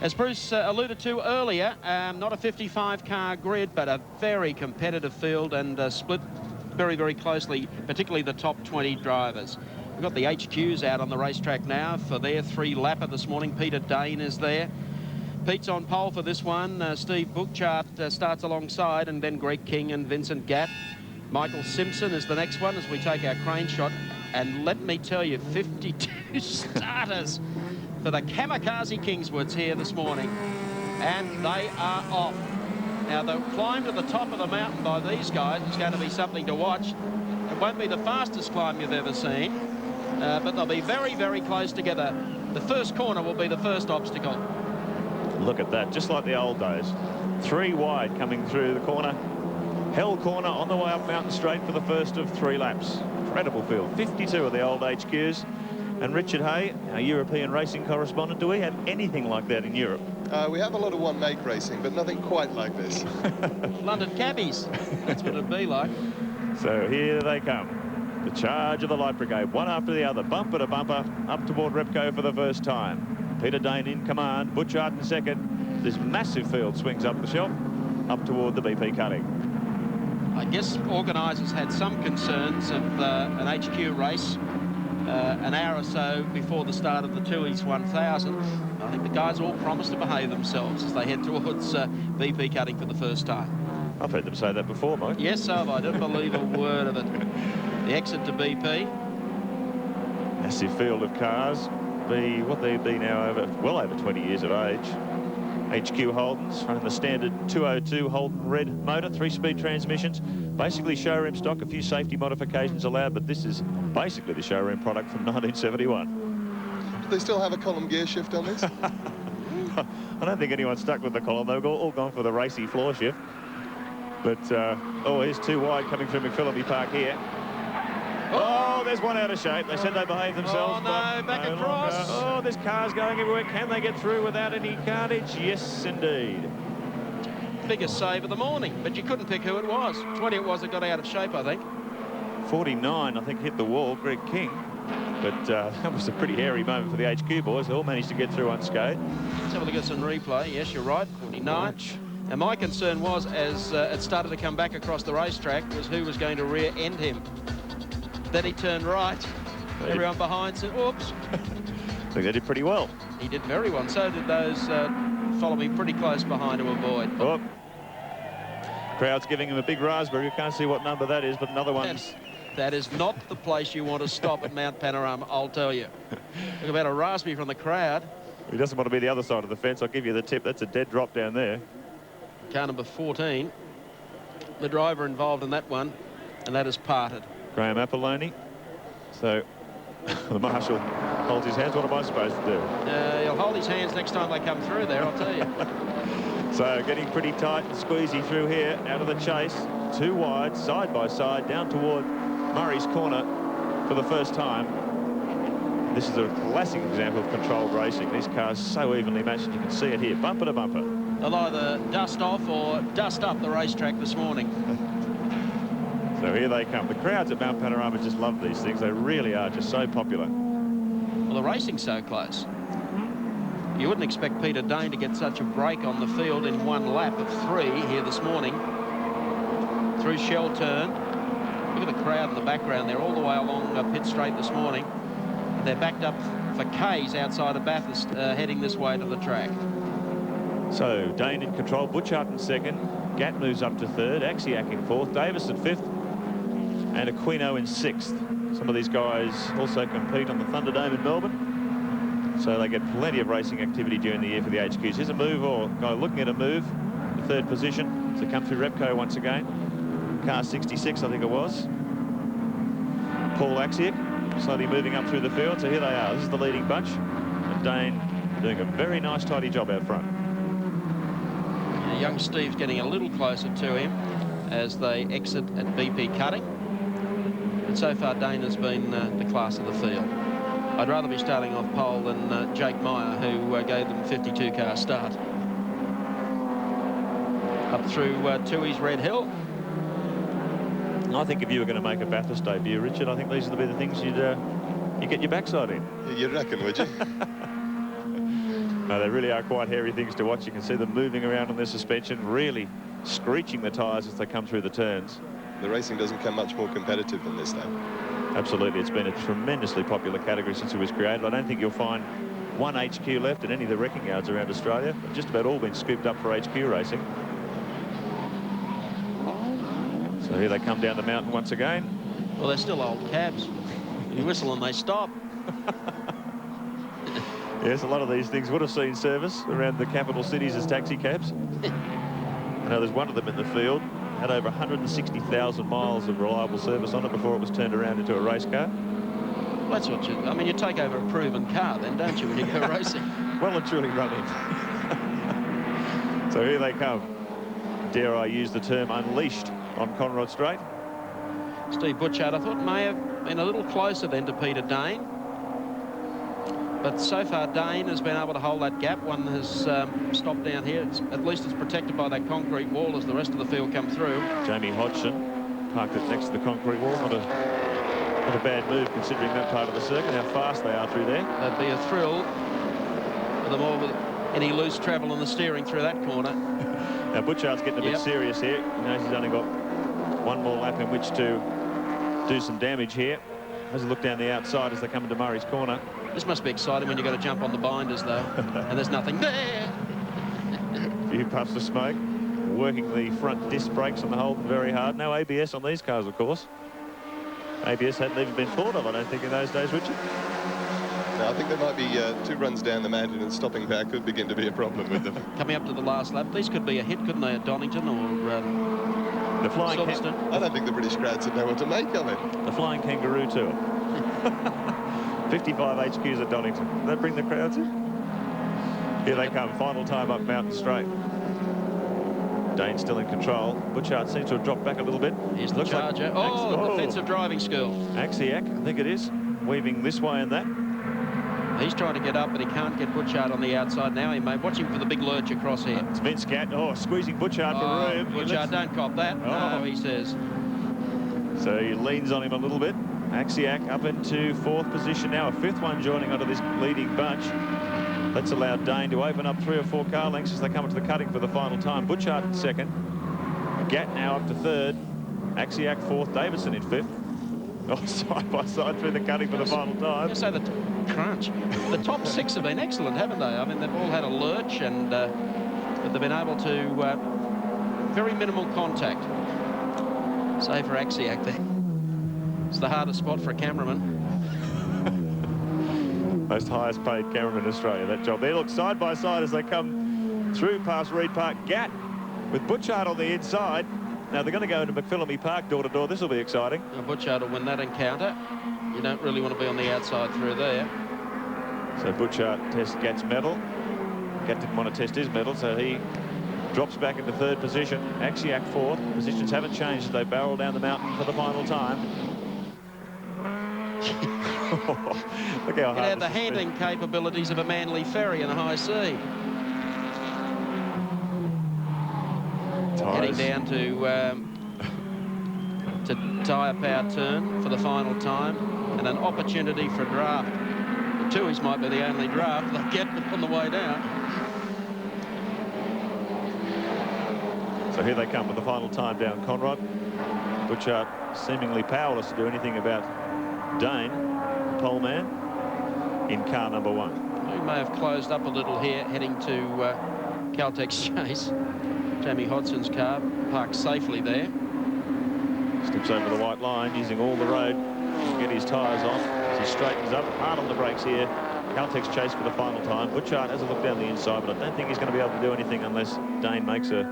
As Bruce alluded to earlier, not a 55-car grid, but a very competitive field and split very, very closely, particularly the top 20 drivers. We've got the HQs out on the racetrack now for their 3-lapper this morning. Peter Dane is there. Pete's on pole for this one. Steve Bookchart starts alongside, and then Greg King and Vincent Gatt. Michael Simpson is the next one as we take our crane shot. And let me tell you, 52 starters for the Kamikaze Kingswoods here this morning. And they are off. Now, the climb to the top of the mountain by these guys is going to be something to watch. It won't be the fastest climb you've ever seen, but they'll be very, very close together. The first corner will be the first obstacle. Look at that, just like the old days. 3 wide coming through the corner. Hell corner on the way up Mountain Straight for the first of 3 laps. Incredible field. 52 of the old HQs. And Richard Hay, our European racing correspondent, do we have anything like that in Europe? We have a lot of one-make racing, but nothing quite like this. London cabbies, that's what it'd be like. So here they come. The charge of the Light Brigade, one after the other, bumper to bumper, up toward Repco for the first time. Peter Dane in command, Butchart in second. This massive field swings up the shelf, up toward the BP cutting. I guess organisers had some concerns of an HQ race an hour or so before the start of the Tooheys 1000. I think the guys all promised to behave themselves as they head towards BP cutting for the first time. I've heard them say that before, Mike. Yes, so have I. Didn't believe a word of it. The exit to BP. Massive field of cars. What they've been now well over 20 years of age. HQ Holdens running the standard 202 Holden red motor, 3-speed transmissions. Basically showroom stock, a few safety modifications allowed, but this is basically the showroom product from 1971. Do they still have a column gear shift on this? I don't think anyone's stuck with the column. They've all gone for the racy floor shift. But, oh, here's 2 wide coming through McPhillamy Park here. Oh, there's one out of shape. They said they behaved themselves. Oh, no, back across. Oh, there's cars going everywhere. Can they get through without any carnage? Yes, indeed. Biggest save of the morning, but you couldn't pick who it was. 20 it was that got out of shape, I think. 49, I think, hit the wall, Greg King. But that was a pretty hairy moment for the HQ boys. They all managed to get through unscathed. Let's have a look at some replay. Yes, you're right, 49. And my concern was, as it started to come back across the racetrack, was who was going to rear-end him. Then he turned right. Everyone behind said, oops. I think they did pretty well. He did very well. So did those following pretty close behind to avoid. Oh. Crowd's giving him a big raspberry. You can't see what number that is, but another one. That is not the place you want to stop at Mount Panorama, I'll tell you. Look about a raspberry from the crowd. He doesn't want to be the other side of the fence. I'll give you the tip. That's a dead drop down there. Car number 14. The driver involved in that one, and that is parted. Graham Apolloni. So the marshal holds his hands. What am I supposed to do? He'll hold his hands next time they come through there, I'll tell you. So getting pretty tight and squeezy through here, out of the chase. 2 wide, side by side, down toward Murray's corner for the first time. This is a classic example of controlled racing. These cars so evenly matched, you can see it here, bumper to bumper. They'll either dust off or dust up the racetrack this morning. So here they come. The crowds at Mount Panorama just love these things. They really are just so popular. Well, the racing's so close. You wouldn't expect Peter Dane to get such a break on the field in 1 lap of 3 here this morning. Through Shell Turn. Look at the crowd in the background. They're all the way along Pitt Straight this morning. They're backed up for K's outside of Bathurst, heading this way to the track. So Dane in control, Butchart in second. Gatt moves up to third, Axiak in fourth, Davis in fifth, and Aquino in sixth. Some of these guys also compete on the Thunderdome in Melbourne, so they get plenty of racing activity during the year for the HQs. Here's a move, or guy looking at a move, the third position to come through Repco once again. Car 66, I think it was. Paul Axiak slowly moving up through the field. So here they are. This is the leading bunch, and Dane doing a very nice, tidy job out front. Young Steve's getting a little closer to him as they exit at BP cutting. But so far, Dane has been the class of the field. I'd rather be starting off pole than Jake Meyer, who gave them a 52-car start. Up through Tooheys Red Hill. I think if you were going to make a Bathurst debut, Richard, I think these would be the things you'd get your backside in. You reckon, would you? No, they really are quite hairy things to watch. You can see them moving around on their suspension, really screeching the tyres as they come through the turns. The racing doesn't come much more competitive than this now. Absolutely. It's been a tremendously popular category since it was created. I don't think you'll find one HQ left in any of the wrecking yards around Australia. They've just about all been scooped up for HQ racing. So here they come down the mountain once again. Well, they're still old cabs. You whistle and they stop. Yes, a lot of these things would have seen service around the capital cities as taxi cabs. I know there's one of them in the field. Had over 160,000 miles of reliable service on it before it was turned around into a race car. Well, that's what you... I mean, you take over a proven car then, don't you, when you go racing? Well and truly running. So here they come. Dare I use the term unleashed on Conrod Straight. Steve Butchart, I thought, may have been a little closer than to Peter Dane. But so far, Dane has been able to hold that gap. One has stopped down here. At least it's protected by that concrete wall as the rest of the field come through. Jamie Hodgson parked it next to the concrete wall. Not a bad move considering that part of the circuit, how fast they are through there. That'd be a thrill for them all with any loose travel on the steering through that corner. Now, Butchart's getting a bit serious here. He knows he's only got one more lap in which to do some damage here. Has a look down the outside as they come into Murray's corner. This must be exciting when you've got to jump on the binders, though, and there's nothing there. A few puffs of smoke. Working the front disc brakes on the Holden very hard. No ABS on these cars, of course. ABS hadn't even been thought of, I don't think, in those days, Richard. No, I think there might be 2 runs down the mountain, and stopping back could begin to be a problem with them. Coming up to the last lap, these could be a hit, couldn't they, at Donington or the flying Silverstone? I don't think the British crowds would know what to make of it. The Flying Kangaroo Tour. 55 HQs at Donington. Does that bring the crowds in? Here they come. Final time up Mountain Straight. Dane still in control. Butchart seems to have dropped back a little bit. Here's the charger. Defensive driving school. Axiak, I think it is, weaving this way and that. He's trying to get up, but he can't get Butchart on the outside now. He may watch him for the big lurch across here. It's Minscat. Oh, squeezing Butchart for room. Butchart, don't cop that. No, he says. So he leans on him a little bit. Axiak up into 4th position now. A 5th one joining onto this leading bunch. Let's allow Dane to open up 3 or 4 car lengths as they come into the cutting for the final time. Butchart in 2nd. Gatt now up to 3rd. Axiak 4th. Davidson in 5th. Oh, side by side through the cutting for the final time. So the crunch. The top 6 have been excellent, haven't they? I mean, they've all had a lurch, and but they've been able to very minimal contact. Save for Axiak there. It's the hardest spot for a cameraman. Most highest paid cameraman in Australia, that job. They look side by side as they come through past Reed Park. Gatt with Butchart on the inside. Now they're going to go into McPhillamy Park door to door. This will be exciting. Now, Butchart will win that encounter. You don't really want to be on the outside through there. So Butchart tests Gatt's medal. Gatt didn't want to test his medal, so he drops back into 3rd position. Axiak 4th. Positions haven't changed as they barrel down the mountain for the final time. Look how hard it had the handling capabilities of a Manly ferry in a high sea. Heading down to tyre power turn for the final time, and an opportunity for a draft. The Tuies might be the only draft they get on the way down. So here they come with the final time down Conrod. Butchart seemingly powerless to do anything about Dane, pole man, in car number 1. He may have closed up a little here, heading to Caltech's chase. Jamie Hodgson's car parked safely there. Steps over the white line, using all the road to get his tyres on as he straightens up. Hard on the brakes here. Caltech's chase for the final time. Butchart has a look down the inside, but I don't think he's going to be able to do anything unless Dane makes a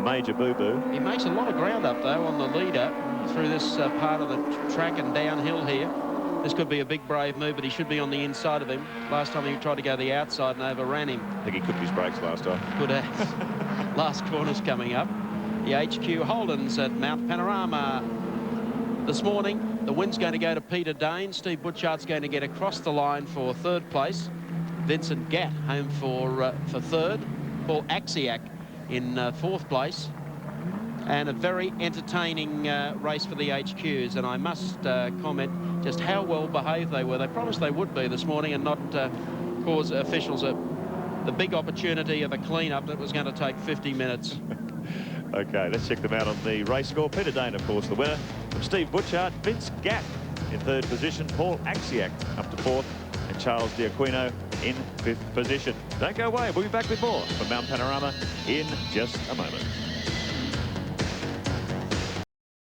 major boo-boo. He makes a lot of ground up, though, on the leader through this part of the track and downhill here. This could be a big, brave move, but he should be on the inside of him. Last time he tried to go the outside and overran him. I think he cooked his brakes last time. Could have. Last corner's coming up. The HQ Holden's at Mount Panorama this morning. The win's going to go to Peter Dane. Steve Butchart's going to get across the line for 3rd place. Vincent Gatt home for 3rd. Paul Axiak in 4th place. And a very entertaining race for the HQs. And I must comment just how well behaved they were. They promised they would be this morning and not cause officials a the big opportunity of a clean-up that was going to take 50 minutes. Okay, let's check them out on the race score. Peter Dane, of course, the winner. From Steve Butchart, Vince Gatt in 3rd position, Paul Axiak up to 4th, and Charles D'Aquino in 5th position. Don't go away. We'll be back with more from Mount Panorama in just a moment.